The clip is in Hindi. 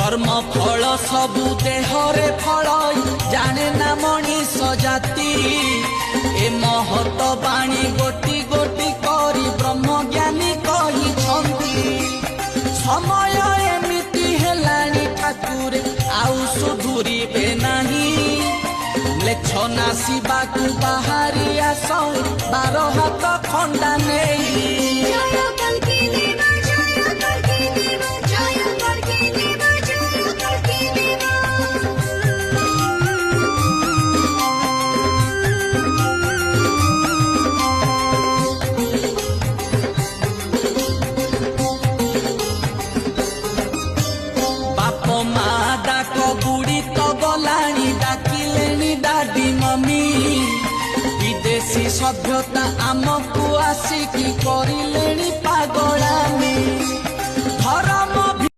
कर्म फल सबु देहरे फल जाने ना मनीष जाति ए महत बाणी गोटी गोटी करी ब्रह्म ज्ञानी कही समय एमिति हेलानी ठाकुर आउ सुधुरिबे नाही लेख नासिबा को बाहरी आस 12 हाथ खंडा नहीं विदेशी सभ्यता आमको आसिकी करिलेनी पागला